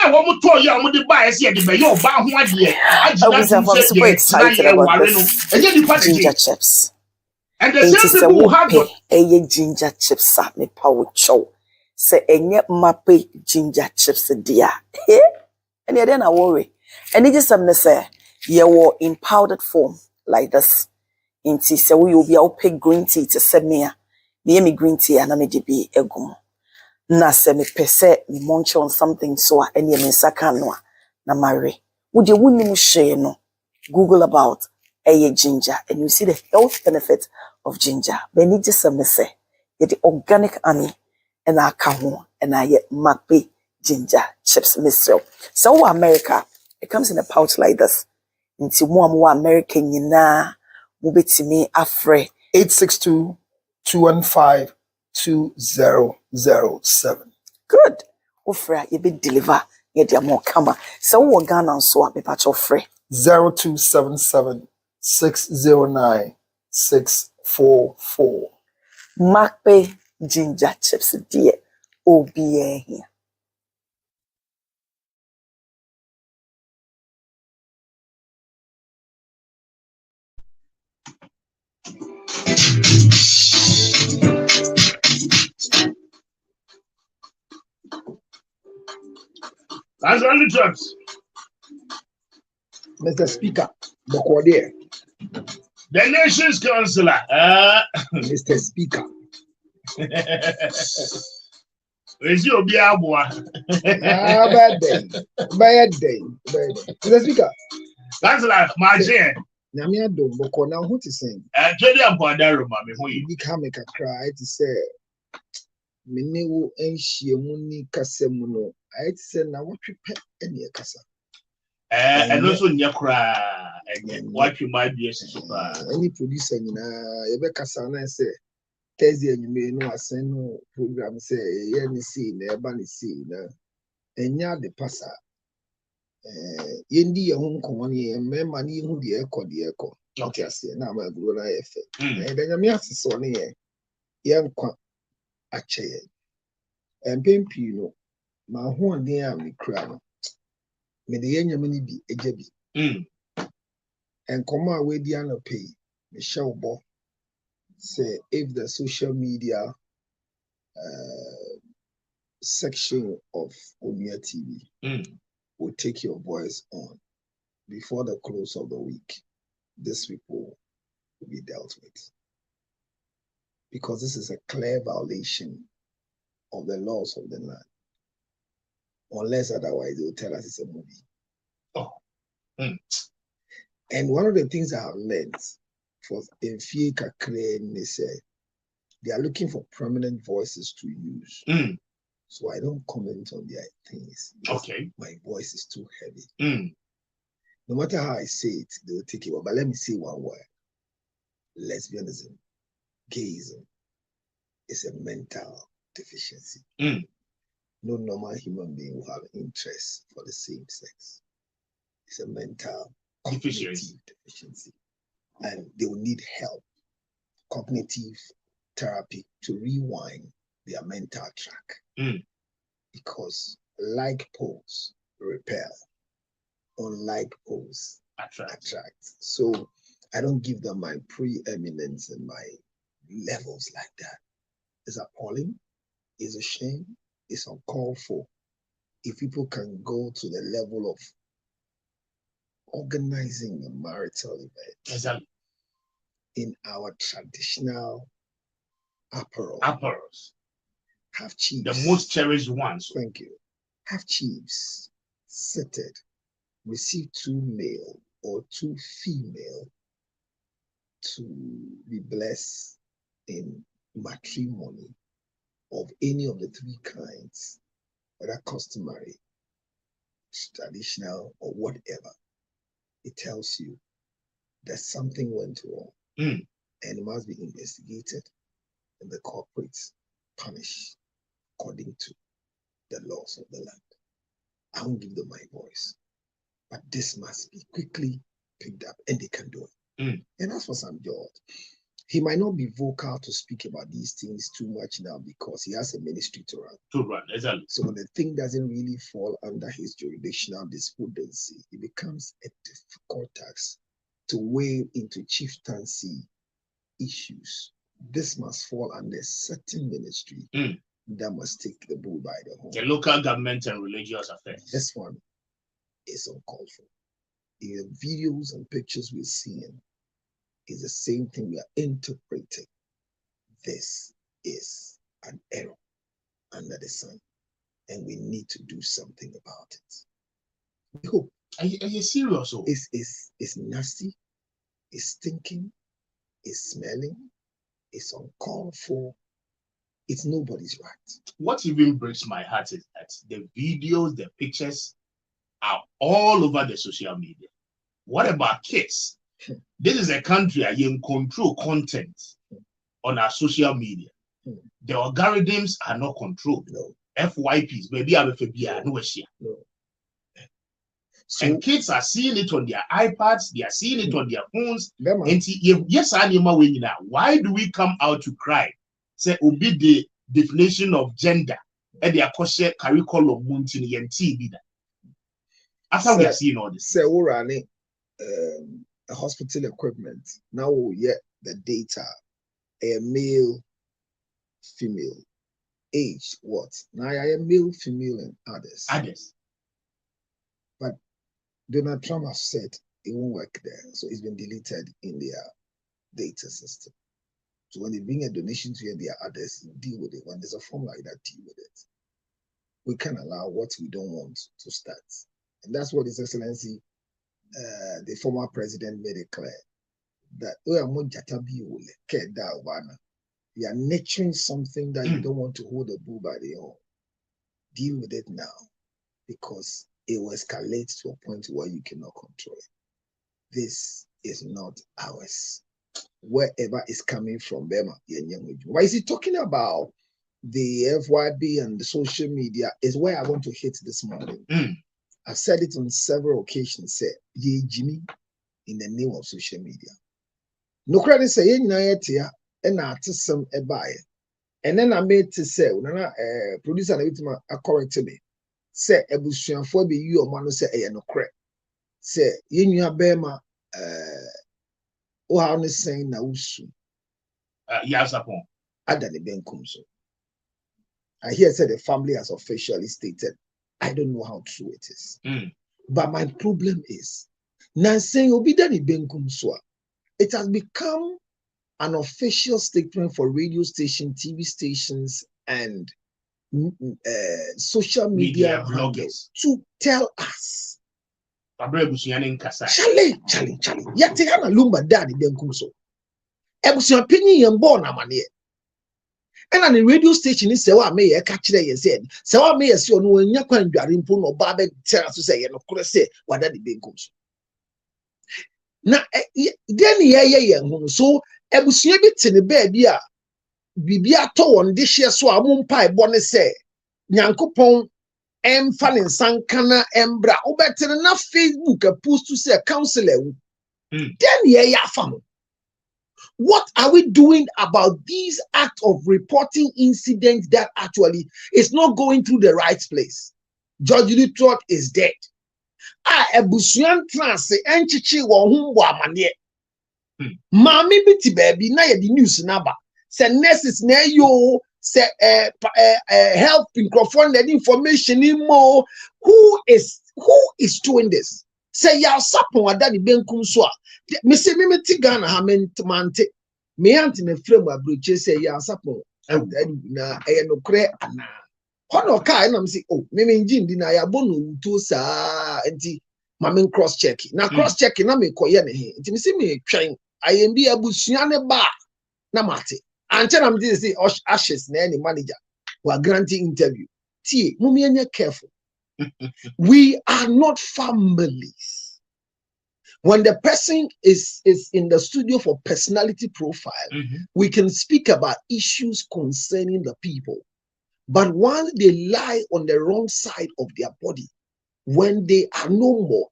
I want to you am the buy say the yo ba ho ade I'm super excited about this ginger chips. And the same people who have the ginger chips at me power chow. Say enye mape ginger chips dia. And then I worry. And it just something say you were in powdered form like this. Inti say we will be out pick green tea to send me me green tea and me de be egum. Na se me pese me munch on something so any me saka no na marry. Would you wouldn't share no Google about ginger and you see the health benefit of ginger. But need just some say the organic honey and I come and I get mape ginger chips myself. So America, it comes in a pouch like this. Into more American yina mubitimi afre 862-215-2007. Good. Ofre you be deliver ye dia more kama. So wo Ghana so a be patch ofre 0277-609-644. Mape ginger chips dear OBA here. That's only drugs. Mr. Speaker, Bokwode. The Nations Councillor. Mr. Speaker. Is you be a boy? Bad day. Mr. Speaker. That's like my chair. Namia don't Boko now what is saying? Jenny about that room, who you become a cry to say. Minewu enhyiamuni kasamuno I say na what prepare any kasa and also nyakra and what you might be any producer nyina ebe kasa na say Thursday anyume no asen no program say ye ni see na eba ni see na enya de pasa yendi ye ho nkomo ne mema ne hu de ekọ okay ase na ma guru na efe e da nyame aseso ne ye nkwa ache empempi no ma ho den a me kura no me de yenyam ni bi ejabi enkomo a we di anope me shewbo say if the social media section of Omia TV will take your voice on before the close of the week, these people will be dealt with, because this is a clear violation of the laws of the land. Unless otherwise, they will tell us it's a movie. And one of the things I have learned for Enfie Kakre, they say they are looking for prominent voices to use. So I don't comment on their things. Okay. My voice is too heavy. No matter how I say it, they will take it. But let me say one word. Lesbianism, gayism is a mental deficiency. No normal human being will have interest for the same sex. It's a mental deficiency. And they will need help, cognitive therapy, to rewind their mental track. Because like poles repel, unlike poles attract. So I don't give them my preeminence and my levels like that. It's appalling, it's a shame, it's uncalled for. If people can go to the level of organizing a marital event in our traditional apparels, have chiefs, the most cherished ones. Thank you. Have chiefs seated, receive 2 male or 2 female to be blessed in matrimony of any of the 3 kinds, whether customary, traditional, or whatever. It tells you that something went wrong and it must be investigated and the culprits punished according to the laws of the land. I won't give them my voice, but this must be quickly picked up and they can do it. And as for Sam George, He might not be vocal to speak about these things too much now because he has a ministry to run. Exactly. So when the thing doesn't really fall under his jurisdictional despondency, it becomes a difficult task to wade into chieftaincy issues. This must fall under a certain ministry that must take the bull by the horn. The local government and religious affairs. This one is uncalled for. In the videos and pictures we're seeing, is the same thing we are interpreting. This is an error under the sun, and we need to do something about it. We hope. Are you serious? It's nasty, it's stinking, it's smelling, it's uncalled for, it's nobody's right. What even breaks my heart is that the videos, the pictures are all over the social media. What about kids? This is a country where you control content on our social media. The algorithms are not controlled. No. FYPs, maybe I'm a no. So, and kids are seeing it on their iPads, they are seeing it on their phones. And yes, why do we come out to cry? Say, obey the definition of gender and their curriculum after we are seeing all this. Say, we're running hospital equipment. Now we get the data. A male, female, age, what? Now I am male, female, and others. But Donald Trump has said it won't work there. So it's been deleted in their data system. So when they bring a donation to you, there are others, deal with it. When there's a form like that, deal with it. We can't allow what we don't want to start. And that's what His Excellency, the former president, made it clear. That we are nurturing something that you don't want to hold the bull by the horn. Deal with it now, because it will escalate to a point where you cannot control it. This is not ours. Wherever it's coming from, why is he talking about the FYB and the social media? Is where I want to hit this morning. I've said it on several occasions. Say, ye Jimmy, in the name of social media. No credit say and some a buy. And then I made to say, producer correct me. Say a bushman for be you or man say a no credit. Say you have bema how on saying now soon. Yes, upon Adani Benkumso. I hear said the family has officially stated. I don't know how true it is. But my problem is now saying Obidani Benkumso. It has become an official statement for radio stations, TV stations, and social media bloggers to tell us. Charlie. Yatihana Lumba Daddy Benkumso. Ebusi opinion born a man. And the radio station is Sewa May catch there said. Sewa May see on when Yakwan Garimpo or Babe tell us to say, and of course say what Daddy Benkumso. Na then so ebusuye bi te ne baabi a bibi ato won de hye so amon pai bone se nyankopon emfa ne nsankana embra obetere na Facebook a post to say counselor then ye afam. What are we doing about these acts of reporting incidents that actually is not going through the right place? George Littrot is dead. Ebusuan trans enchichi wo hu bo amane mami biti baby na ye the news naba say nurses na yo say help microphone the information mo who is doing this say ya sapon ada ni benkum so a me say me ti Ghana ha mante me anti me frame abroche say ya sapon na no kre ana hono kai na me say oh me ngindi na ya bono wuto sa enti mama cross check na cross check na me koye ne he enti me say me twen IMB abusua ne ba na mate anche na me say ashes na any manager who are granting interview tie mummy anya careful. We are not families. When the person is in the studio for personality profile, we can speak about issues concerning the people. But once they lie on the wrong side of their body, when they are no more,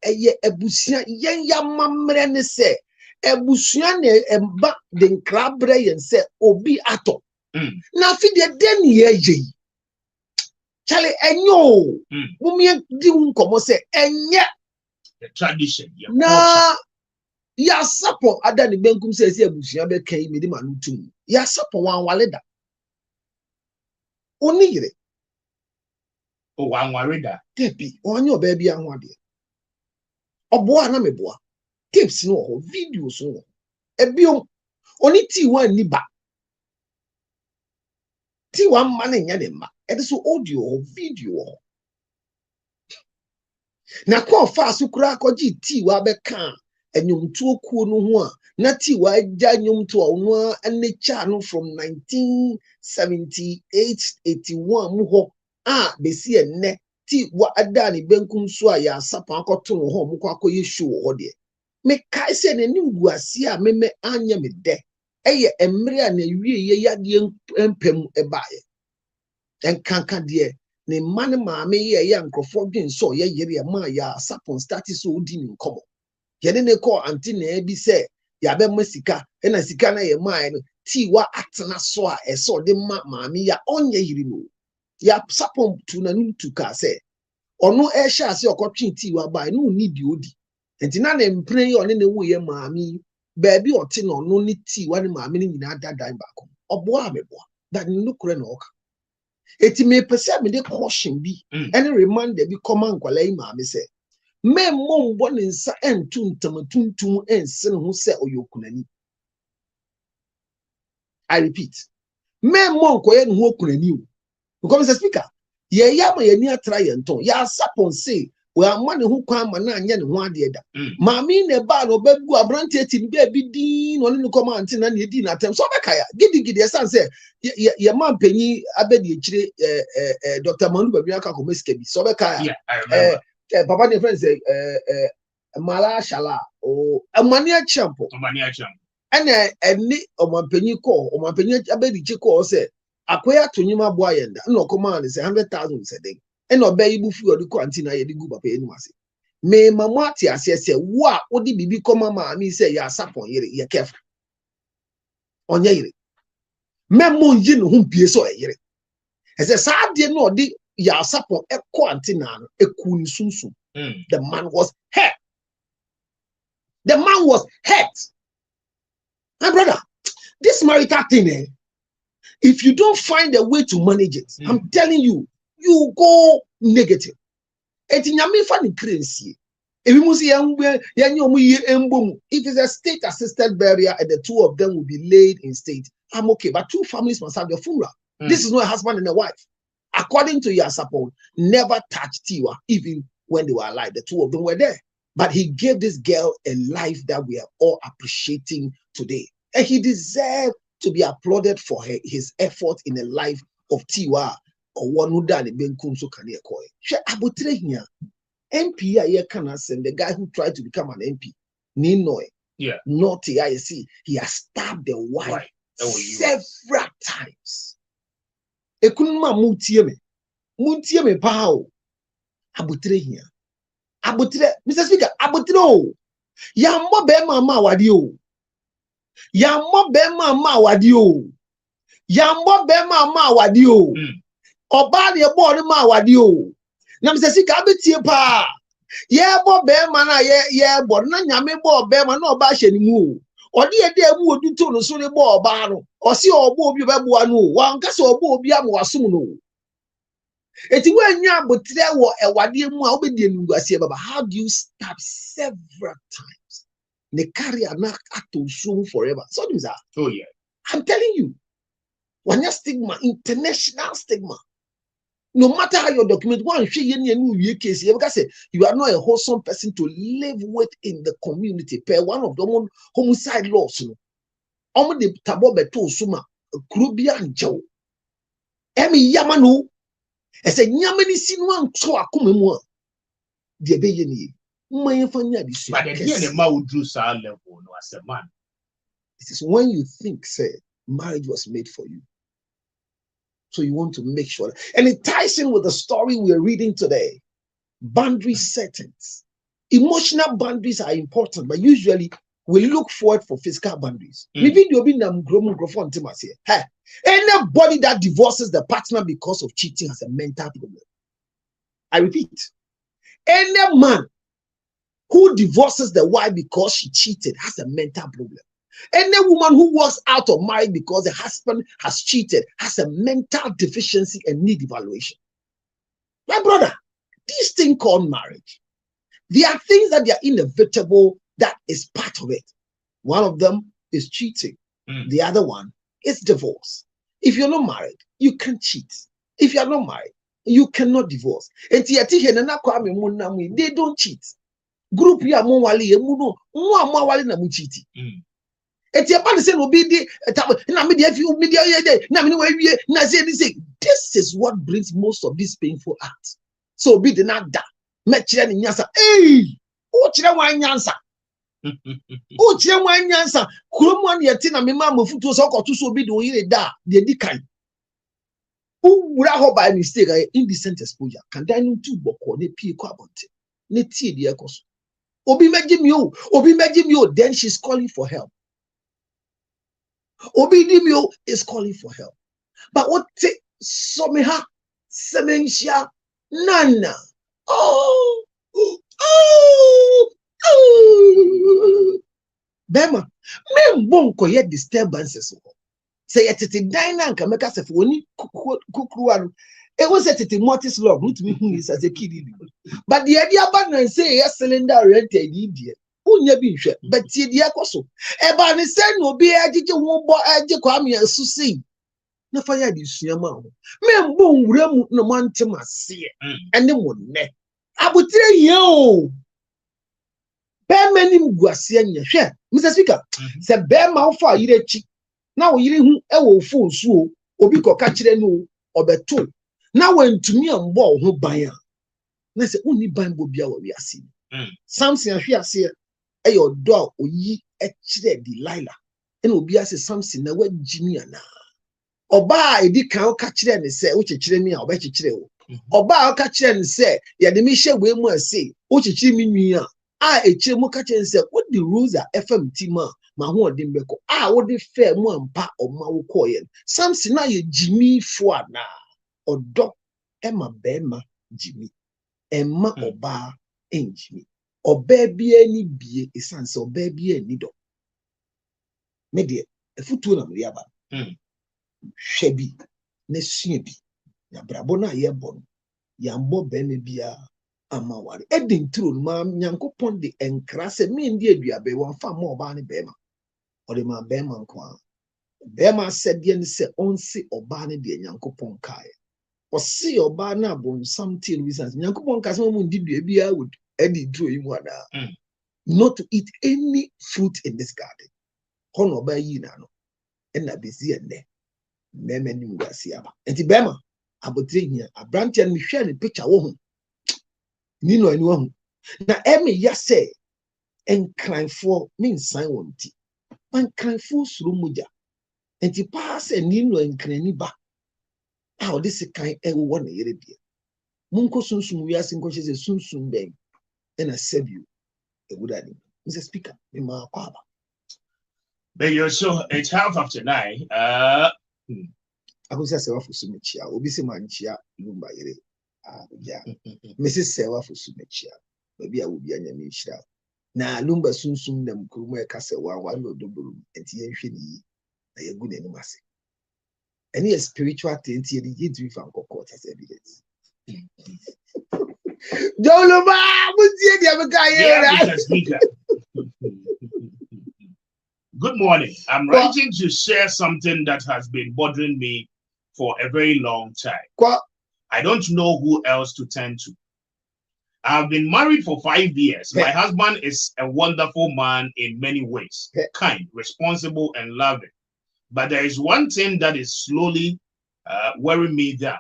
ebusua ne emba de nkrabre yen se obi ato na fi de den ye yi chale enyo mumie di nkomo se enye the tradition na ya sapo ada ne benkum se ebusua be kan me di manutum ya sapo wan waleda oni yire o wan wareda tebi onye oba bia ho ade oboa na meboa tips no ho videos no ebiom oni T1 ni ba T1 man nya ne ma e so audio or video na ko fa so kura akọji T1 be kan enyomtuo kuo no ho a na T1 agya nyomtuo ono anacha no from 1978-81 mu ho a besi enne T1 ada ne benkum so a ya asapa akoto ho mo kwa akoye show ho de me kai se ne nimgu ase a meme anya me de eye emre a na wie ye yade empem ebae enkanka de ne man maame ye ya nkrofo dwen so ye yere ma ya sapon status so di ni nkomo ye ne ko anti na bi se ya be masika na sika na ye ma no T1 atena so a eso de maame ya onye yiri no ya sapon tu na ntu ka se ono e sha ase okotwe T1 ba no ni di odi enti na mpre ye one ne wo ye maame baabi ote no no ni T1 ne maame ni nyina dadan ba ko obo ameboa that no kure no oka eti me pese me de caution bi any reminder bi come ankwala yi maame se me mo mbo ne nsa entu ntamtuntum ense ne ho se oyokunani I repeat me mo nkoye ne ho okunani o because Mr. Speaker ye ya ma ye ni atra ye nton ya sapon say we ama ne ho kwan ma na anya ne ho ade da maami ne ba no bagu abrante eti bi bi din no ne come anti na ne di na tem so be kaya gidi esan say ye man panyi abedi echire Dr. Manu Babi aka ko meske bi so be kaya papa ne friend say mala shala o amania champo ene eni omanpanyi ko omanpanyi abedi chi ko say akoya tonyima boa yenda na okoma ne say 100,000 sedeng ene obey bufu odi ko anti na ye di gu papa enu ase me mama ati ase se wo a odi bibi koma ma mi say ya sapon yire ye careful onye yire memo yi no hu bie so yire ese saa de no odi ya sapon ekọ anti na no eku ni sunsun the man was hurt my brother this marital thing if you don't find a way to manage it I'm telling you you go negative. Eti nyame fa ni crazy. Ebi mu si if it's a state assisted burial and the two of them will be laid in state, I'm okay. But two families must have their funeral. This is not a husband and a wife. According to Yasapon, never touched T1 even when they were alive. The two of them were there. But he gave this girl a life that we are all appreciating today. And he deserved to be applauded for his effort in the life of T1. Or one who done benkum so can ye koi. She abotre here. MP a ye can send the guy who tried to become an MP. Ninoy. Yeah. Not I see. He has stabbed the wife several times. Ekunma mutie me pao. Abotre here. Abotre, Mr. Speaker, abotre o. Ya mo be mama wadi o. Ya mo be mama wadi o. Ya mo be mama wadi o. Oba de bo ni ma wade o na me sesi ka betie pa ye bo be ma na ye bo na nyame bo be ma na oba hye ni mu o ode ye de mu odu to no so ni bo oba no o si obo obi be bo anu wa nka se obo obi am wasom no eti we nya abotre wo ewade mu a obedi enunguase baba. How do you stab several times ne carry na ato so forever so do that? Oh yeah, I'm telling you, when your stigma, international stigma. No matter how your document, one case, you are not a wholesome person to live with in the community. Per one of them homicide laws. Omo de tabo beto suma krubia njo. Emi yamanu. Ese nyamani sinwan so akumemu. De beye ni. Mmayefanya disu. But then the man would do sa level no as a man. It is when you think, say, marriage was made for you. So you want to make sure. And it ties in with the story we're reading today. Boundary settings. Emotional boundaries are important, but usually we look forward for physical boundaries. Anybody that divorces the partner because of cheating has a mental problem. I repeat, any man who divorces the wife because she cheated has a mental problem. Any woman who walks out of marriage because the husband has cheated has a mental deficiency and need evaluation. My brother, this thing called marriage, there are things that they are inevitable that is part of it. One of them is cheating. The other one is divorce. If you're not married, you can cheat. If you're not married, you cannot divorce. And they don't cheat. Group ya mo wale emuno mo amawale na mu cheat. Eti e ba say no be di na me dey fi me dey na me we na say this is what brings most of these painful acts. So be the nada me kire ni nyansa o kire wan nyansa o kire wan nyansa kromo an yeti na me ma mafutuo so koto so be the oyire da de di kan who would have by mistake indecent exposure can dining two boko ne pie kwa bonte ne tie de ekoso obi meji mi o then she's calling for help. Obi dimio is calling for help. But what take someha semensia nana Bema me bonko ye disturbances say yet it dine can make us if we kukruan. It was at the mortis law, root me is as a kid. But the idea about say yes, cylinder rented idiot. Unya be sure, but the akoso. Ebani said no be a did you won't buy a Jaquami and Susi. No fire this yama. Men boom rum no man to my see and then one net. I would tell you. Bear many guasian, share. Mr. Speaker, said bear mouth for you. Now you will fool so, or be catch no or betul. Now when to me on ball who buy her. Let's say only buy will be our we are seeing. Something here say a your dog or ye a chile Delilah. And will be as something na wet Jimmy and now. Or buy a dick cow catch them and say, which a chile me, I'll bet you chile. Or buy a catch them and say, yeah, the mission will more say, which a chile me. I a chile catch and say, what the rules are FMT man. My whole dimbeko. What the fair one pa or ma coin. Something now you Jimmy for now. Or dog Emma Bema Jimmy. Emma Oba and Jimmy. Or baby any be a son, so baby any dog. Media, a footuna Riaba. Shebi, Neshibi, Yabrabona Yabon, Yambo Benebia, Amawari. Edding through, ma'am, Yanko Pondi and Crasse, me and dear Biabe, one far more Barney Bema. Or the man Bema Kwan. Bema said, Yen said, onse or Barney de Yanko Ponkai. Or see or Barna bon something reasons. Yanko Poncasmo did be I would Eddie drew him one not to eat any fruit in this garden. Honor by Yinano. And I be see and there. Memenu Garciaba. And Tibema, I would drink here. A branch and Michelle picture woman. Nino and one. Now, Emmy, yes, say, and crying for means sign one tea. Man crying for Srumuja. And to pass and Nino and Craniba. How this is kind of one a year. Munko soon we are seeing conscious soon bang. And I said you a good idea. Mr. Speaker, in my power. But you're so it's 9:30. I was just for Sumichia, Obisi Manchia, Lumba. Yeah, Mrs. Sewa for Sumichia. Maybe I will be an Yamisha. Now, Lumba soon them Kume Casawa, one of the room, and Tienshini, a good animas. Any spiritual thing, the Yidri from Court as evidence. Joloma, Good morning. I'm writing to share something that has been bothering me for a very long time. I don't know who else to turn to. I've been married for 5 years. My husband is a wonderful man in many ways, kind, responsible, and loving. But there is one thing that is slowly wearing me down.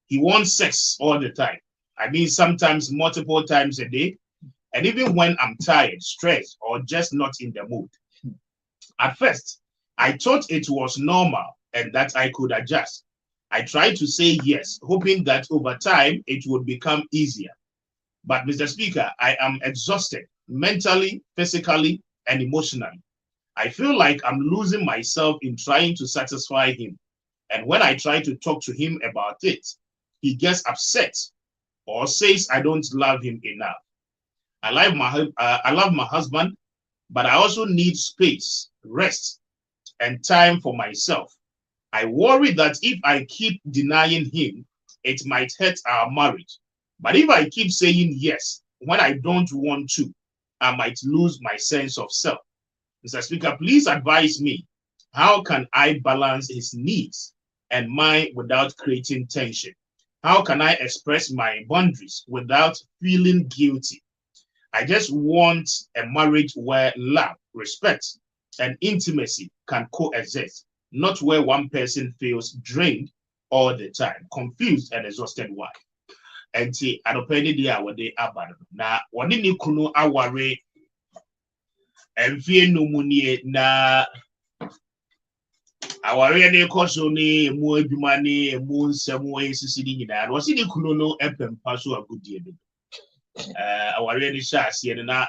He wants sex all the time. I mean, sometimes multiple times a day. And even when I'm tired, stressed, or just not in the mood. At first, I thought it was normal and that I could adjust. I tried to say yes, hoping that over time it would become easier. But Mr. Speaker, I am exhausted mentally, physically, and emotionally. I feel like I'm losing myself in trying to satisfy him. And when I try to talk to him about it, he gets upset or says I don't love him enough. I love my husband, but I also need space, rest, and time for myself. I worry that if I keep denying him, it might hurt our marriage. But if I keep saying yes when I don't want to, I might lose my sense of self. Mr. Speaker, please advise me. How can I balance his needs and mine without creating tension? How can I express my boundaries without feeling guilty? I just want a marriage where love, respect, and intimacy can coexist, not where one person feels drained all the time, confused and exhausted. Why? And see, I don't pay the idea what they are. Now, what did you know? Our and fear no money na aware ne koso ni mu adwuma ni mu nsɛm ensisi ni nyinaa no wɔsi ne kunu no epempa so agodie bi aware ne hyɛ aseɛ na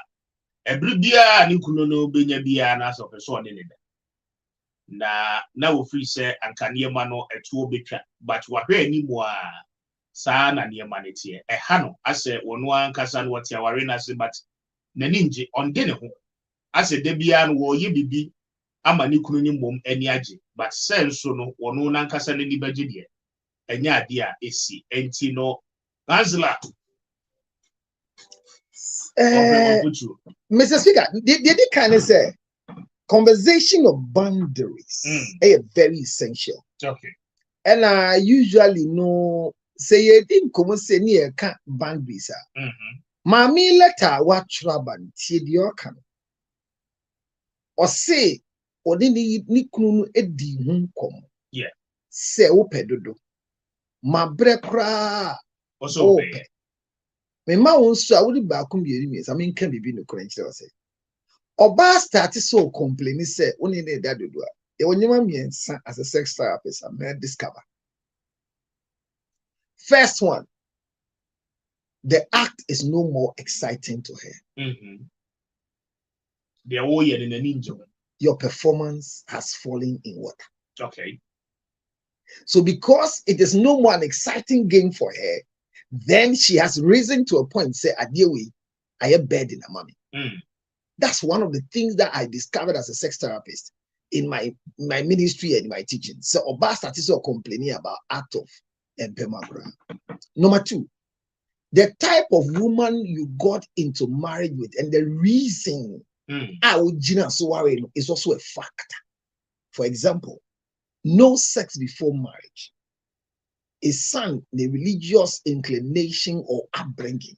ebiri bia ne kunu no benya bia na so pɛ so ɔne ne da na wofiri sɛ anka nneɛma no ɛtuo betwa but wahwɛ animu a saa na nneɛma ne teɛ ɛha no asɛ wɔno ankasa no wɔte aware na se but n'ani ngye ɔnde ne ho asɛ da bia no wɔyɛ bibi ama ne kunu ne mmom ani agye but sense no wɔno nankasa ne ni bagye deɛ ɛnya ade a esi enti no Angela Mr. Speaker, the kind of say conversation of boundaries is very essential. Okay. And I usually know say you didn't come say near can't boundaries. Mami letter what traban tidiokan. Or say or didn't ni kunu edi hunkom. Yeah. Say opedodo. Ma brekra also me ma won so a wodi ba kum yeri mi I mean can be no krenchi o say oba start so complain say woni ne da dodo a e wonyema miensa as a sex therapist I may discover. First one, the act is no more exciting to her. They are all in an ninja. Your performance has fallen in water. Okay. So because it is no more an exciting game for her, then she has risen to a point say Adewe, I am bed in a mommy. That's one of the things that I discovered as a sex therapist in my ministry and my teaching. So Oba started so complaining about act of empemagra. Number two, the type of woman you got into marriage with and the reason is also a factor. For example, no sex before marriage is son the religious inclination or upbringing.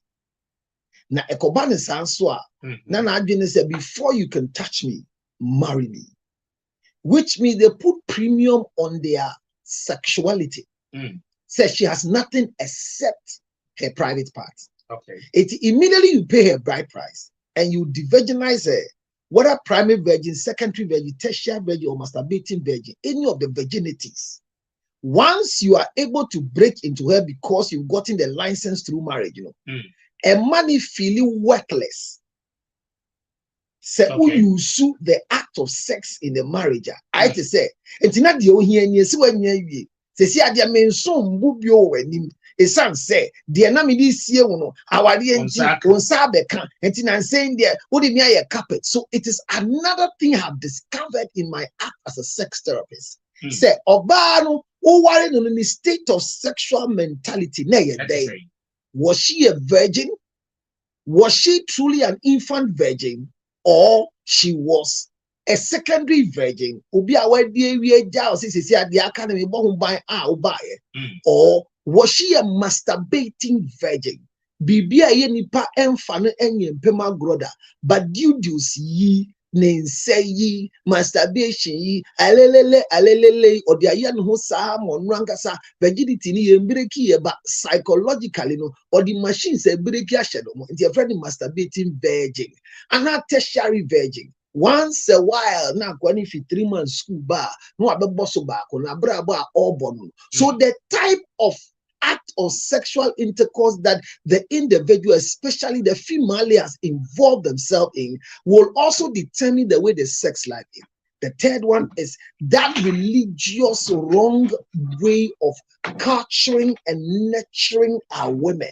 Now, ekoban is answer. Nana said, before you can touch me, marry me, which means they put premium on their sexuality. Says she has nothing except her private parts. Okay. It immediately you pay her bride price and you de-virginize her, whether primary virgin, secondary virgin, tertiary virgin, or masturbating virgin, any of the virginities. Once you are able to break into her because you've gotten the license through marriage, a money feeling worthless. Say, who you sue the act of sex in the marriage? I to say, it's not the only and yes, when you say, I mean, so bubio when his son say, the enemy this year, our dear on Sabekan, and I'm saying there, what do you mean a carpet? So it is another thing I have discovered in my act as a sex therapist. Say, Obano, who worried on the state of sexual mentality, was she a virgin? Was she truly an infant virgin? Or she was a secondary virgin? Or was she a masturbating virgin? Bibia ye nipa emfano enye mpema groda, but due ye nense yi masturbation yi alelele or the ayan ho sa monrankasa virginity ni yembreki ye ba psychologically no or the machine say breki ahyedo mo nti friend masturbating virgin and a tertiary virgin once a while na kwani fi 3 months school ba no abebo so ba ko na brabo a all born. So the type of act of sexual intercourse that the individual, especially the female, has involved themselves in, will also determine the way the sex life is. The third one is that religious wrong way of culturing and nurturing our women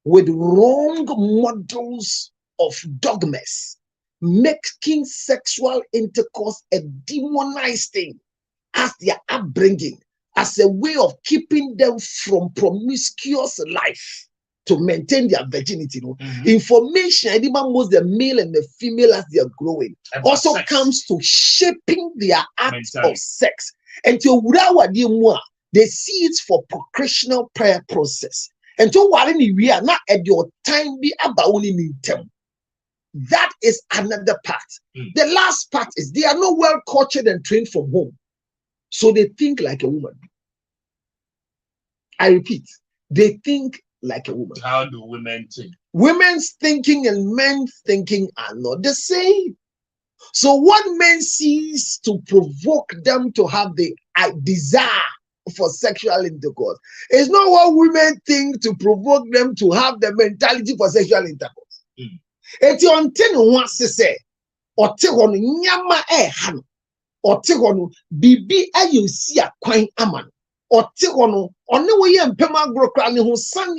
with wrong models of dogmas, making sexual intercourse a demonized thing as their upbringing, as a way of keeping them from promiscuous life to maintain their virginity. Information, most the male and the female as they are growing, and also comes to shaping their act of sex. And to they see it for procreational prayer process. And to we are not at your time be about them. That is another part. The last part is they are not well cultured and trained from home. So they think like a woman. I repeat, they think like a woman. How do women think? Women's thinking and men's thinking are not the same. So what men sees to provoke them to have the desire for sexual intercourse is not what women think to provoke them to have the mentality for sexual intercourse. It's on 10 wants to say, or take on nyama han, or take on bibi you see a quine aman. Or take on the way and Pema Grocrani who sang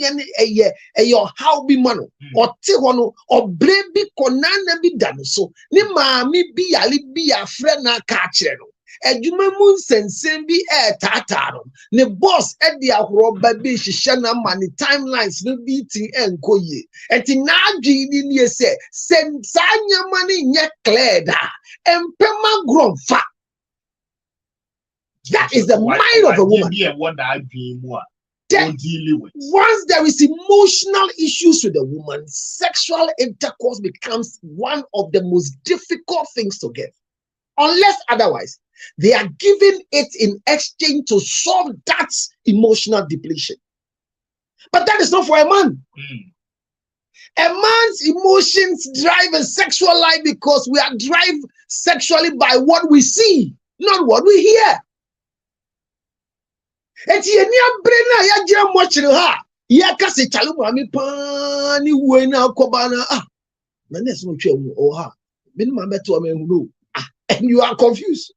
your how be mano, or take on or baby conana be done. So, ni mammy be ali be a friend na catcher. And you may moon send be air tataro. Ne boss at the Ahro baby shana money timelines no beating and koye. And Tinaji in say, send Sanya money yet clear and Pema Grom fat. That is the mind of a woman. Once there is emotional issues with a woman, sexual intercourse becomes one of the most difficult things to get. Unless otherwise, they are giving it in exchange to solve that emotional depletion. But that is not for a man. A man's emotions drive a sexual life because we are driven sexually by what we see, not what we hear. Eti enia brena ya gira mochire ha ya kase chalo mami pa ni we na koba na na nesu no twa mu o ha me ma beto me hu and you are confused.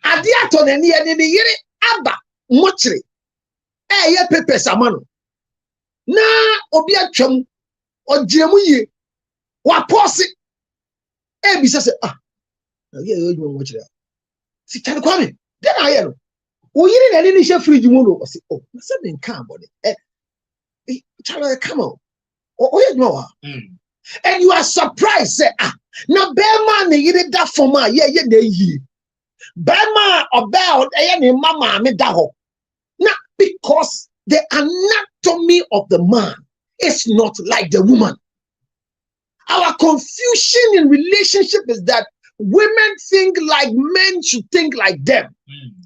Ade ato na ne ne yire aba mochire ye pepe samano na obi atwam ogiremu ye wa pause bi se ye yo mochire si chale kwame den aye no Uyiri na ni she fridge mu no say oh na say den kan body chala come on you know and you are surprised say na be man yiri da forma ye na yi be man obel ne mama me da ho na because the anatomy of the man is not like the woman. Our confusion in relationship is that women think like men should think like them.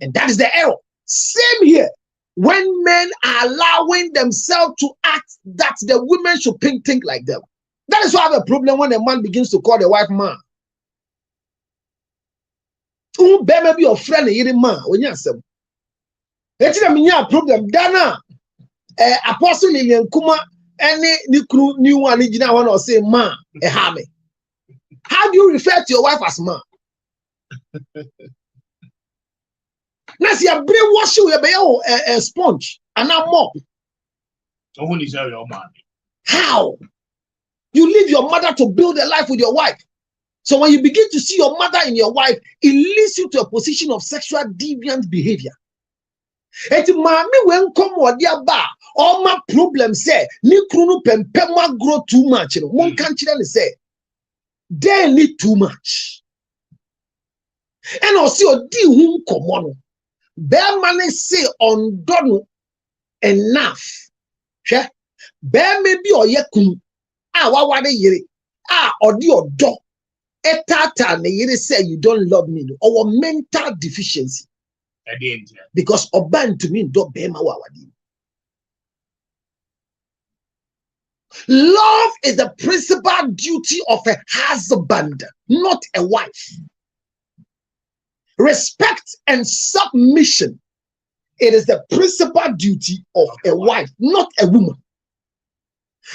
And that is the error. Same here. When men are allowing themselves to act that the women should think like them. That is why I have a problem when a man begins to call the wife man. Maybe your friend a man when you say it's a problem. Dana apostle in Kuma any new one or say man a hame. How do you refer to your wife as man? Now see a brainwash you a sponge and a mop. So who is your man? How? You leave your mother to build a life with your wife. So when you begin to see your mother in your wife, it leads you to a position of sexual deviant behavior. Et mommy when come or dear bar, all my problems say, ni krunu pempema grow too much. One country say they need too much. And also di whom come on. Bear money say on done enough. Bear maybe or yekun. What yere. Or di or do. Etata ne yere say you don't love me. Or mental deficiency. Because oban to me do bear ma wawadi. Love is the principal duty of a husband, not a wife. Respect and submission It is the principal duty of a wife, not a woman.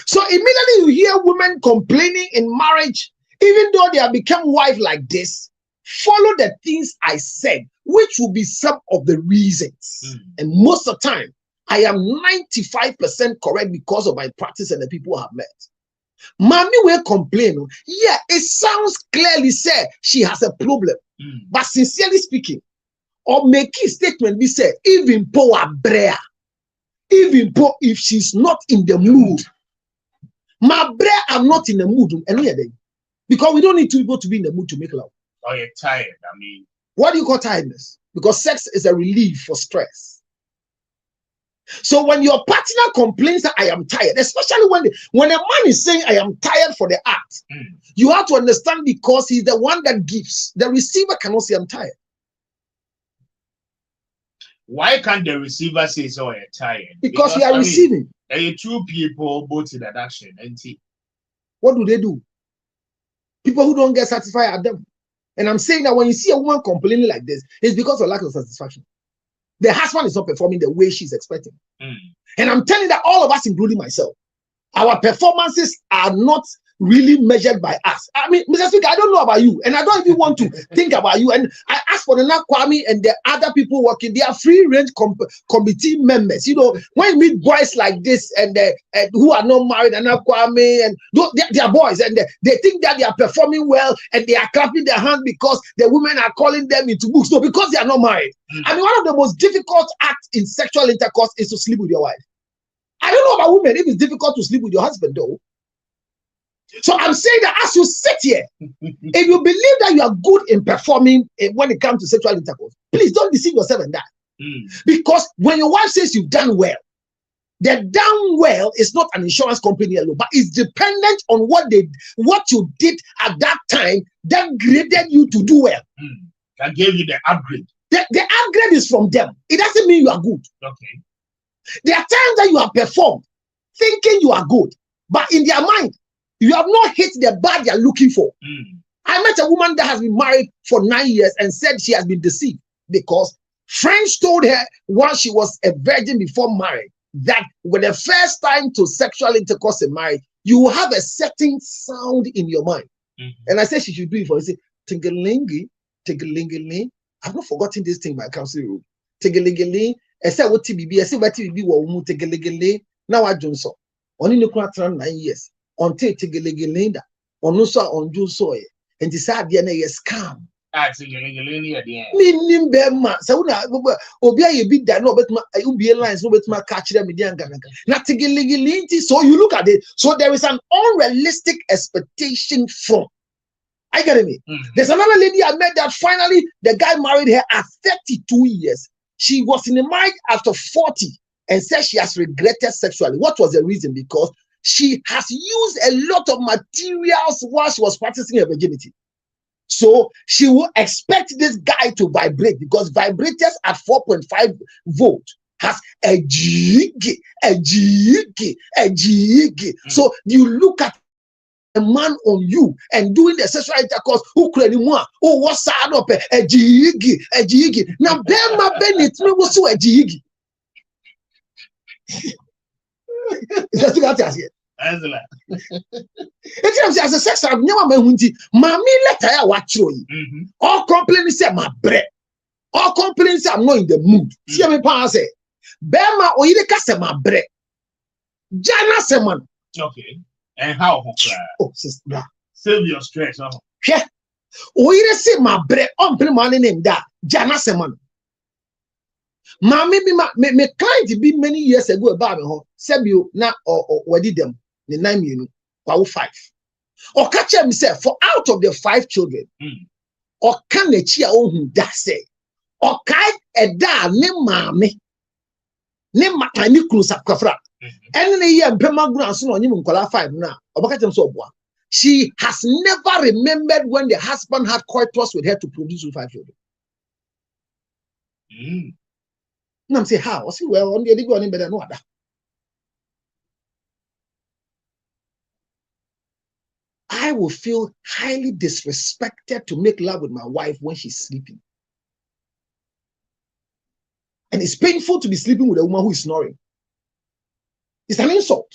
So immediately you hear women complaining in marriage, even though they have become wife like this, follow the things I said, which will be some of the reasons. And most of the time, I am 95% correct because of my practice and the people I have met. Mommy will complain. Yeah, it sounds clearly say she has a problem. But sincerely speaking, or make a statement, we say, even poor brea, even poor if she's not in the mood. My brea, I'm not in the mood. Because we don't need two people to be in the mood to make love. Oh, you're tired. I mean, what do you call tiredness? Because sex is a relief for stress. So when your partner complains that I am tired, especially when a man is saying I am tired for the act, you have to understand because he's the one that gives. The receiver cannot say I'm tired. Why can't the receiver say so you're tired? Because you are receiving. There are two people both in that action. And what do? People who don't get satisfied at them. And I'm saying that when you see a woman complaining like this, it's because of lack of satisfaction. The husband is not performing the way she's expecting. And I'm telling that all of us, including myself, our performances are not really measured by us. I mean, Mr. Speaker, I don't know about you, and I don't even want to think about you. And I ask for the Nana Kwame and the other people working. They are free-range committee members. You know, when you meet boys like this and who are not married, and Nana Kwame, and they are boys, and they think that they are performing well, and they are clapping their hands because the women are calling them into books. No, because they are not married. I mean, one of the most difficult acts in sexual intercourse is to sleep with your wife. I don't know about women if it's difficult to sleep with your husband, though. So I'm saying that as you sit here, if you believe that you are good in performing when it comes to sexual intercourse, please don't deceive yourself in that. Because when your wife says you've done well, the done well is not an insurance company alone, but it's dependent on what you did at that time that graded you to do well. That gave you the upgrade. The upgrade is from them. It doesn't mean you are good. Okay. There are times that you have performed thinking you are good, but in their mind, you have not hit the bar they are looking for. I met a woman that has been married for 9 years and said she has been deceived because friends told her while she was a virgin before marriage that when the first time to sexual intercourse in marriage, you will have a certain sound in your mind. And I said she should do it for her. Say, tingalingi, tingalingi. I've not forgotten this thing by council room. Tingalingi. I said what TBB, I said what TBB will tingalingi. Now I don't so. Only no 9 years. On Tegelinda, on Nusa on Jusoy, and decide the scam. Meaning Bema, so Obia, you beat that, no, but you be alliance, no, but my catch them in not Tegelinti. So you look at it, so there is an unrealistic expectation from. I get it. There's another lady I met that finally the guy married her at 32 years. She was in the marriage after 40 and said she has regretted sexually. What was the reason? Because she has used a lot of materials while she was practicing her virginity. So she will expect this guy to vibrate because vibrators at 4.5 volt has a jiggy. So you look at a man on you and doing the sexual intercourse who create more. Oh, what's sad up a jiggy. Now, Bema Bennett was so a jiggy. That's what I said. As a sex, I've never met Hunty. Mammy, let her watch you. All complaining say my bread. All complaining say I'm not in the mood. See me pass it. Bema or you say my bread. Jana Seman. Okay. And how? Oh, sister. Save your stress. Yeah. Or you say my bread. On money name that Jana Seman. Mammy, me client be many years ago about me. Said you now or what did them? The 9 years, 5. Or catch himself for out of the 5 children. Or can the chia own that say? Or kai a da ne mame. Ne matani cruise kafra. And the year Pema Grandson on him 5 now. Or catch him so boy. She has never remembered when the husband had coitus with her to produce 5 children. And I'm saying, how? I see, well, on the other one, better know that. I will feel highly disrespected to make love with my wife when she's sleeping. And it's painful to be sleeping with a woman who is snoring. It's an insult.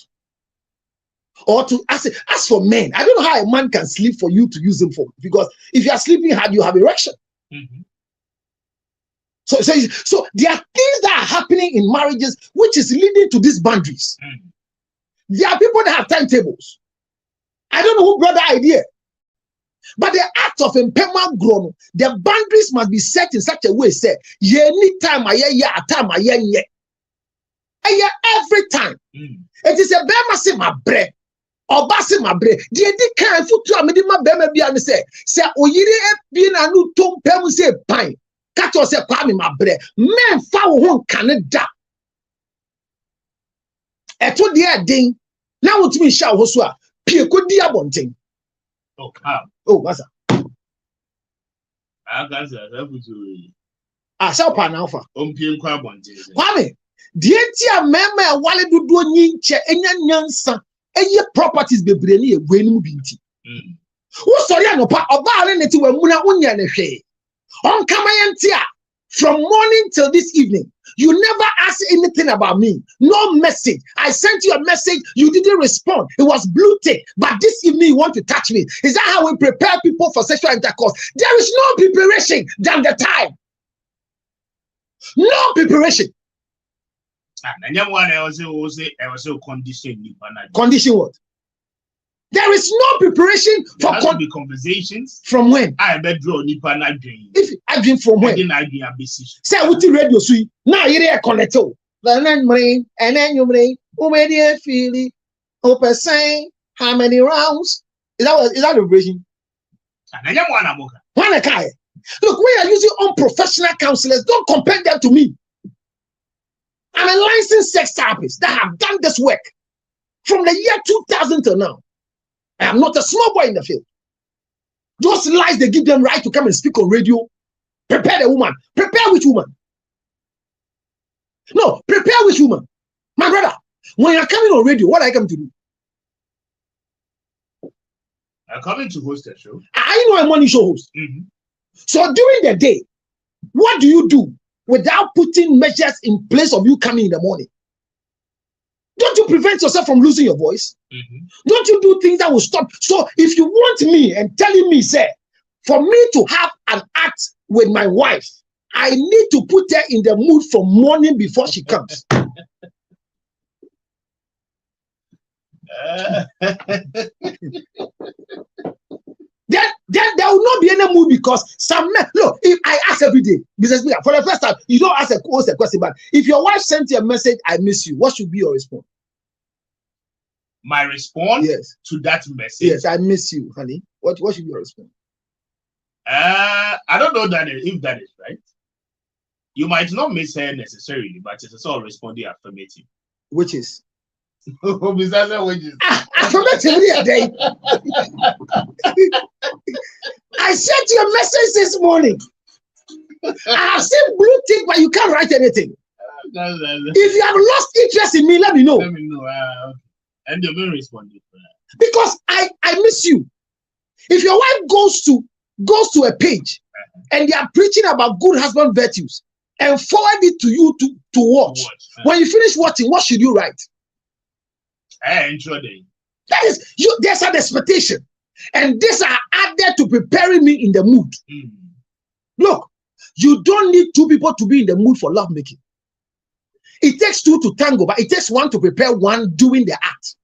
Or to as for men, I don't know how a man can sleep for you to use him for, because if you are sleeping hard, you have erection. So there are things that are happening in marriages which is leading to these boundaries. There are people that have timetables. I don't know who brought the idea. But the act of impairment grown, the boundaries must be set in such a way, say, anytime every time. It is a bema say my bread. Or basse my bread. The kind foot to a minimum bema be and say oyiri being a new tom pem say pine. Catch us a kwame my bread. Men foul one Canada. Eto dear ding. Now what me shout hosua. Pie could dear bonting. Oh, come. Oh, what's that? I can't say that. I shall pan alpha. Kwame, the entire member wale do ninche enyanyansa eye properties bebreni e gwenu binti. Who sorry no pa oba re neti wa muna unya ne hwe. On kamayantia from morning till this evening. You never ask anything about me. No message. I sent you a message. You didn't respond. It was blue tick. But this evening you want to touch me. Is that how we prepare people for sexual intercourse? There is no preparation than the time. No preparation. Condition what? There is no preparation for be conversations. From when? I bet draw nipa na dream. If I dream from when? I dream basis. Say what the radio sweet. Now you are connected. And then you bring media feeling open saying how many rounds? Is that the version? Look, we are using unprofessional counselors. Don't compare them to me. I'm a licensed sex therapist that have done this work from the year 2000 till now. I am not a small boy in the field. Those lies, they give them right to come and speak on radio. Prepare the woman. Prepare which woman? No, prepare which woman? My brother, when you're coming on radio, what are you coming to do? I'm coming to host a show. I know I'm morning show host. So during the day, what do you do without putting measures in place of you coming in the morning? Don't you prevent yourself from losing your voice? Don't you do things that will stop? So if you want me and telling me, say, for me to have an act with my wife, I need to put her in the mood from morning before she comes. Then there will not be any mood, because some men, look, if I ask every day, business for the first time, you don't ask a question, but if your wife sent you a message, I miss you, what should be your response? My response to that message? Yes, I miss you, honey. What should be your response? I don't know if that is right. You might not miss her necessarily, but it's a sort of responding affirmative. Which is? Affirmative day. I sent you a message this morning. I have seen blue tick, but you can't write anything. If you have lost interest in me, let me know. Let me know. And you're going to respond. Because I miss you. If your wife goes to a page and they are preaching about good husband virtues and forward it to you to watch. When you finish watching, what should you write? I enjoy it. That is, there's an expectation. And these are added to preparing me in the mood. Look, you don't need two people to be in the mood for love making. It takes two to tango, but it takes one to prepare one doing the act.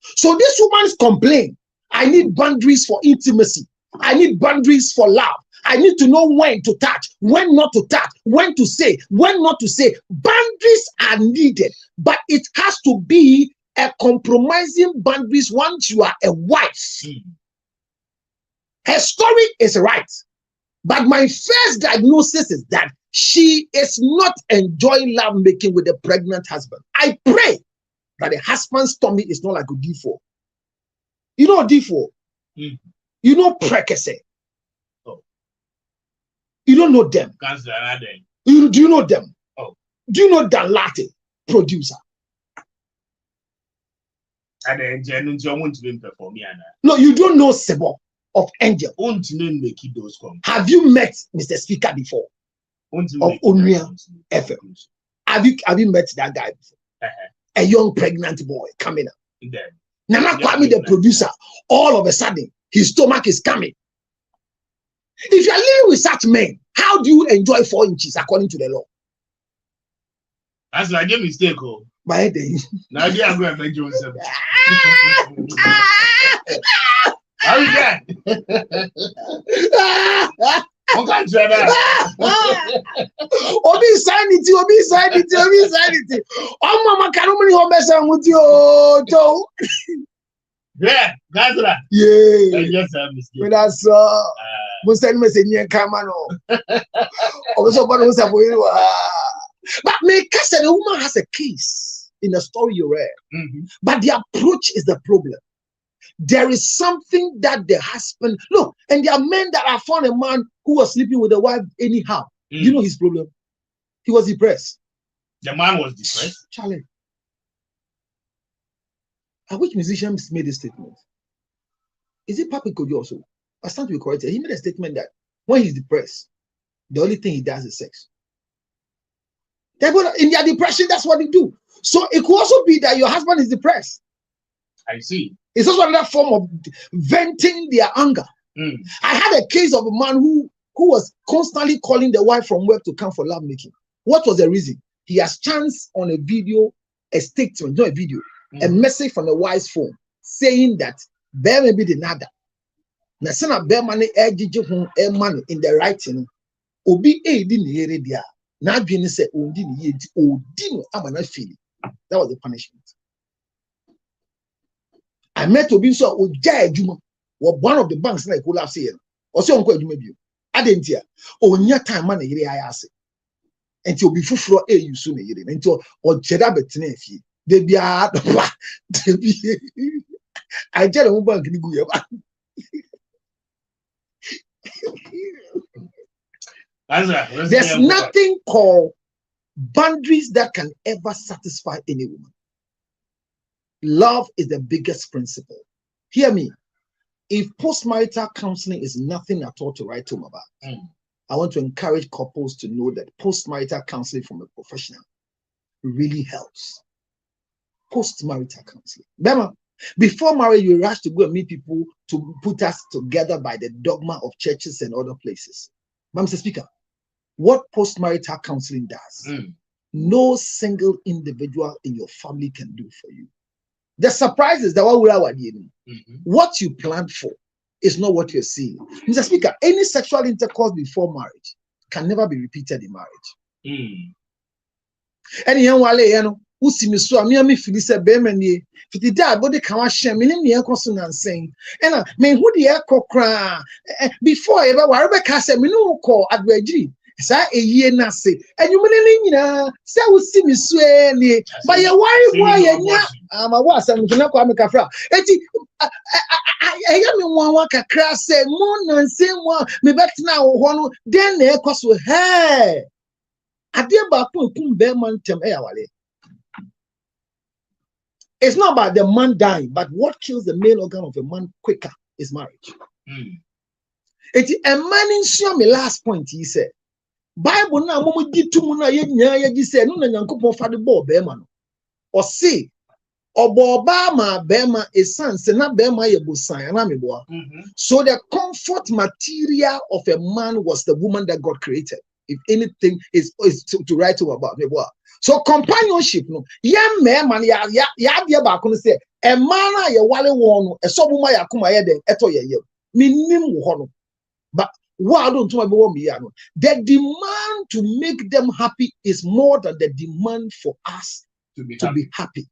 So this woman's complaint, I need boundaries for intimacy. I need boundaries for love. I need to know when to touch, when not to touch, when to say, when not to say. Boundaries are needed, but it has to be a compromising boundaries once you are a wife. Her story is right, but my first diagnosis is that she is not enjoying love making with a pregnant husband. I pray that the husband's tummy is not like a D4. You know D4? You know Prekese. You don't know them. Do you know them? Do you know Dalate, producer? No, you don't know Sebo of Angel. Have you met Mr. Speaker before? of Onua FM. Have you met that guy before? A young pregnant boy coming up. Nana Kwame, the producer, all of a sudden, his stomach is coming. If you are living with such men, how do you enjoy 4 inches according to the law? That's like a mistake. Oh, by the now you are going to make yourself. How is that? Okay, Obi sanity. Oh, mama, can only hold me some with you. Yeah, that's right. Yeah, yes, I'm mistaken. That's Muslim message come on. Also, but make us a woman has a case in the story you read, but the approach is the problem. There is something that the husband look, and there are men that have found a man who was sleeping with the wife anyhow. You know his problem? He was depressed. The man was depressed. Charlie. Which musicians made a statement? Is it Papi Kojo also? I stand to be corrected. He made a statement that when he's depressed, the only thing he does is sex. In their depression, that's what they do. So it could also be that your husband is depressed. I see. It's also another form of venting their anger. I had a case of a man who was constantly calling the wife from work to come for love making. What was the reason? He has chanced on a video, a statement, not a video, a message from the wife's phone saying that there may be the nada. Na sana bear money money in the writing. Obi didn't hear it there. Now being said, that was the punishment. I met Obi so Oja Juma, one of the banks like could have said, or so uncle maybe. I didn't hear. Oh, near time money here I ask it. Until be full you soon until or Jeddah Betnefi. They be I tell a woman can go. There's nothing called boundaries that can ever satisfy any woman. Love is the biggest principle. Hear me. If postmarital counseling is nothing at all to write home about, I want to encourage couples to know that postmarital counseling from a professional really helps. Postmarital counseling. Remember, before marriage, you rush to go and meet people to put us together by the dogma of churches and other places. But Mr. Speaker, what postmarital counseling does, no single individual in your family can do for you. The surprise is that what you planned for is not what you're seeing. Mr. Speaker, any sexual intercourse before marriage can never be repeated in marriage. Any young wale, you know, who see me so, I'm feeling say, Bemani, if the dad body can wash him, me consonant saying, and I mean, who the air cockra before ever, wherever Casa, me no call at Reggie. Sa a year na say, and you mean, say, we see me swear, but your wife, why, I'm a was, I'm not quite make a fra. I am in one waka crass, say, moon and same one, me back now, one, then there cost with her. I dear Bapu, Bearman, Tem Airwale. It's not about the man dying, but what kills the male organ of a man quicker is marriage. It's a man in sure me last point, he said. Bible na momo gitu mu na ye nya ye gi se no na Nyankopon fa de bo be ma no o se obo ba ma be ma essence na be ma ye bosan na me boa. So the comfort material of a man was the woman that God created. If anything is to write to about me boa. So companionship no ye me man ya de ba ko no se e man na ye wale won no e so bu ma yakoma ye den eto ye ye minim wo no. But the demand to make them happy is more than the demand for us to be happy.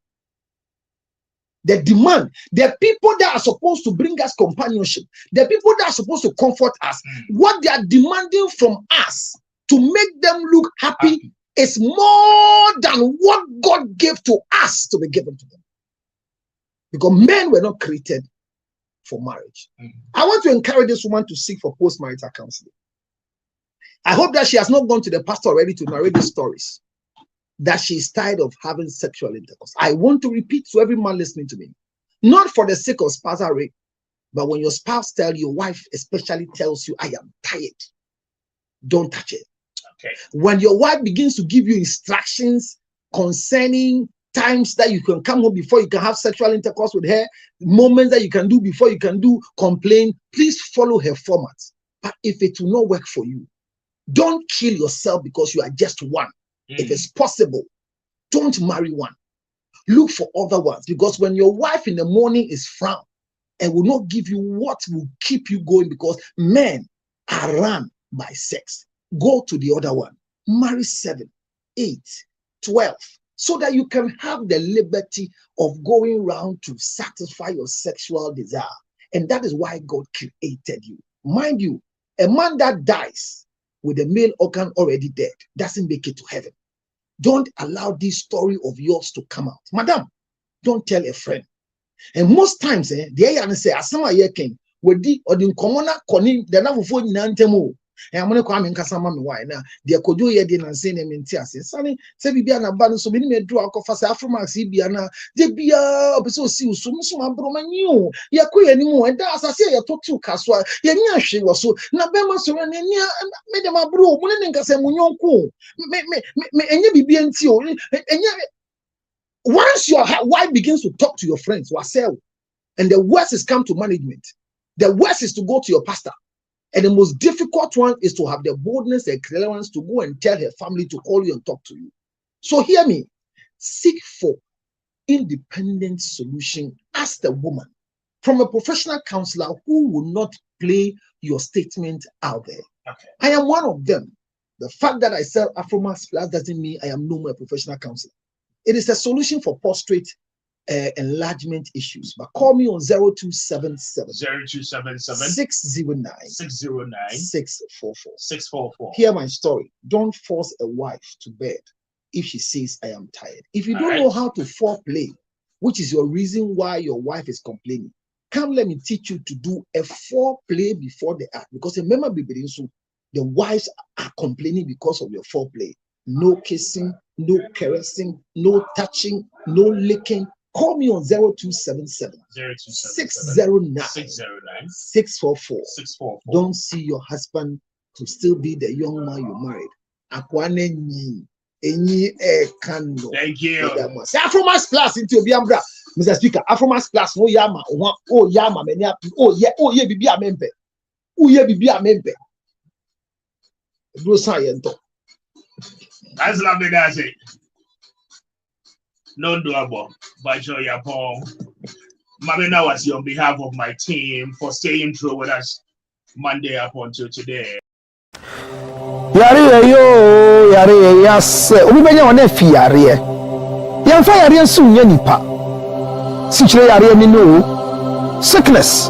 The demand, the people that are supposed to bring us companionship, the people that are supposed to comfort us, what they are demanding from us to make them look happy is more than what God gave to us to be given to them. Because men were not created for marriage. I want to encourage this woman to seek for post-marital counseling. I hope that she has not gone to the pastor already to narrate the stories that she's tired of having sexual intercourse. I want to repeat to every man listening to me, not for the sake of spousal rape, but when your spouse tells your wife especially tells you, I am tired, don't touch it. Okay. When your wife begins to give you instructions concerning times that you can come home before you can have sexual intercourse with her, moments that you can do before you can do complain, please follow her format. But if it will not work for you, don't kill yourself because you are just one. If it's possible, don't marry one. Look for other ones, because when your wife in the morning is frown and will not give you what will keep you going, because men are run by sex, go to the other one. Marry 7, 8, 12, so that you can have the liberty of going around to satisfy your sexual desire. And that is why God created you. Mind you, a man that dies with a male organ already dead doesn't make it to heaven. Don't allow this story of yours to come out. Madam, don't tell a friend. And most times, the AI say, Asama Yekin, with the or the common coni, the number for Nantemo. And I'm going to come in Casama. Why now? The Kojo Yedin and saying them in Tias. Sunny, Sebiana Ban, so many draw a coffee Afro Maxibiana, the Bia, so see, so much Bromanu, Yaku anymore, and that's I say, I talk to Caswa, Yanyashi was so, Nabema Surania, made them a bro, Muninka Samunionco, and you be BNTO, and once your wife begins to talk to your friends, and the worst is come to management, the worst is to go to your pastor. And the most difficult one is to have the boldness and clearance to go and tell her family to call you and talk to you. So hear me, seek for independent solution as the woman from a professional counselor who will not play your statement out there. Okay. I am one of them. The fact that I sell Afromax Plus doesn't mean I am no more a professional counselor. It is a solution for prostate enlargement issues. But call me on 0277 609 644. Hear my story. Don't force a wife to bed if she says I am tired. If you don't know how to foreplay, which is your reason why your wife is complaining, come let me teach you to do a foreplay before the act. Because remember, the wives are complaining because of your foreplay. No kissing, no caressing, no touching, no licking. Call me on 0277 609 644. Don't see your husband to still be the young man you married. Thank you. Afromax Plus into Biambra, Mr. Speaker. Afromax Plus, no yama, oh yama, oh yeah, bibi amempe, oh yeah, bibi amempe. Do science. That's lovely, guys. No doable, but your Paul. Mamina was on behalf of my team for staying through with us Monday up until today. Yare yes. Ubibenya wane fi yare. Yamfa yare nsu nye nipa. Sichire yare ni no. Sickness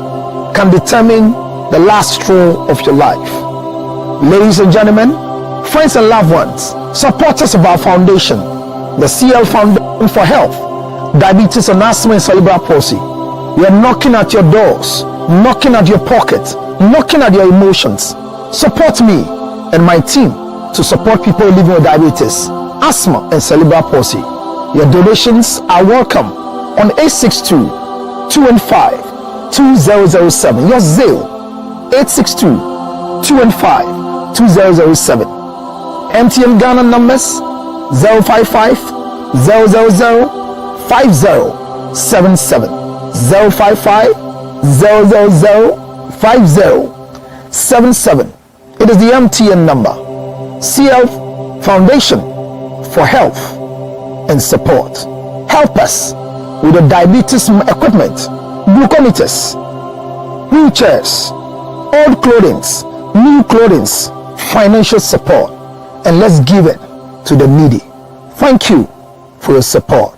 can determine the last straw of your life. Ladies and gentlemen, friends and loved ones, supporters of our foundation, the CL Foundation for Health, Diabetes and Asthma and Cerebral Palsy. We are knocking at your doors, knocking at your pocket, knocking at your emotions. Support me and my team to support people living with diabetes, asthma and cerebral palsy. Your donations are welcome on 862-215-2007. Your Zelle 862-215-2007. MTN Ghana numbers 055-000-5077. 055-000-5077. It is the MTN number. CL Foundation for Health and Support. Help us with the diabetes equipment, glucometers, wheelchairs, old clothing, new clothing, financial support, and let's give it to the needy. Thank you for your support.